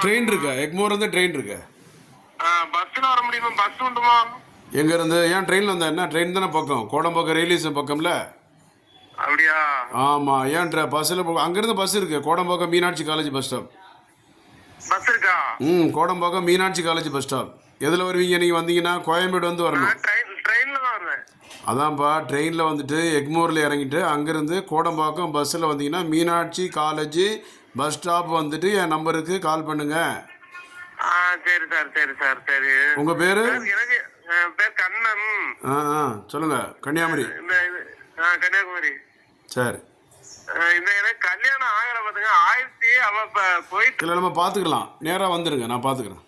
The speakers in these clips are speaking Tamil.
ட்ரெயின் இருக்கா? எக்மோர் இருந்து ட்ரெயின் இருக்கா? பஸ்ல வர முடியுமா? பஸ் உண்டுமா? எங்க இருந்து? ஏன் ட்ரெயின்ல வந்தா என்ன? ட்ரெயின் தானே பக்கம், கோடம்பாக்கம் ரயில்வே ஸ்டேஷன் பக்கம்ல. அப்படியா? ஆமா, ஏன் பஸ்ஸில் அங்கிருந்து பஸ் இருக்கு. Kodambakkam Meenakshi college bus stop. Bus இருக்கா? Kodambakkam Meenakshi college bus stop. எதில் வருவீங்க நீங்கள்? வந்தீங்கன்னா கோயம்பேடு வந்து வரணும். ட்ரெயின்ல தான் வருவேன். அதான்ப்பா, ட்ரெயினில் வந்துட்டு எக்மோரில் இறங்கிட்டு அங்கேருந்து கோடம்பாக்கம் பஸ்ஸில் வந்தீங்கன்னா மீனாட்சி காலேஜ் பஸ் ஸ்டாப் வந்துட்டு என் நம்பருக்கு கால் பண்ணுங்க. சரி சார், சரி சார், சரி. உங்க பேரு? எனக்கு பேர் கண்ணன். சொல்லுங்க. கன்னியாகுமரி? கன்னியாகுமரி. சரி. இந்த எனக்கு கல்யாணம் ஆகிற பார்த்துங்க, ஆயிரத்தி அவ போயிட்டு இல்லை, நம்ம பார்த்துக்கலாம். நேராக வந்துடுங்க, நான் பார்த்துக்கிறேன்.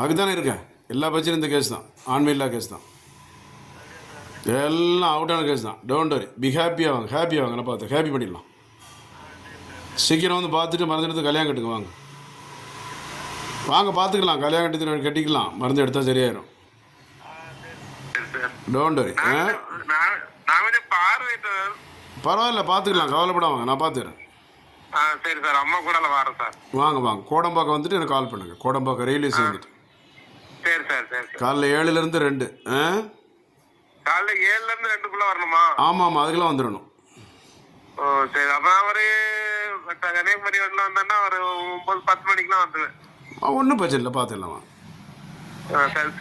அதுதானே இருக்கேன். எல்லா பிரச்சனையும் இந்த கேஸ் தான், ஆண்மையில்லா கேஸ் தான், எல்லாம் அவுட்டான கேஸ் தான். டோன்ட் வரி, பி ஹாப்பியாக வாங்க, ஹாப்பியாக வாங்க. நான் பார்த்து ஹாப்பி பண்ணிடலாம். சீக்கிரம் வந்து பார்த்துட்டு மருந்து எடுத்து கல்யாணம் கட்டுங்க. வாங்க வாங்க, பார்த்துக்கலாம். கல்யாணம் கட்டி கட்டிக்கலாம். மருந்து எடுத்தால் சரியாயிடும். Don't worry. பரவாயில்ல, பார்த்துக்கலாம். கவலைப்படாம நான் பார்த்துக்கிறேன். சரி சார், அம்மா கூட வரேன் சார். வாங்க வாங்க, கோடம்பாக்கம் வந்துட்டு எனக்கு கால் பண்ணுங்கள். கோடம்பாக்கம் ரயில்வே ஸ்டேஷன் வந்துட்டு. சரி சார், சரி. காலைல 7லேருந்து 2. காலைல 7லேருந்து 2க்குள்ள வரணுமா? ஆமாம் ஆமாம், அதுக்கெல்லாம் வந்துடணும். ஓ சரி. அப்போ ஒரு கன்னியாகுமரி வரலாம் வந்தோன்னா ஒரு 9-10 மணிக்கெலாம் வந்துடுவேன். ஒன்றும் பிரச்சனை இல்லை, பார்த்துடலாம். சரி.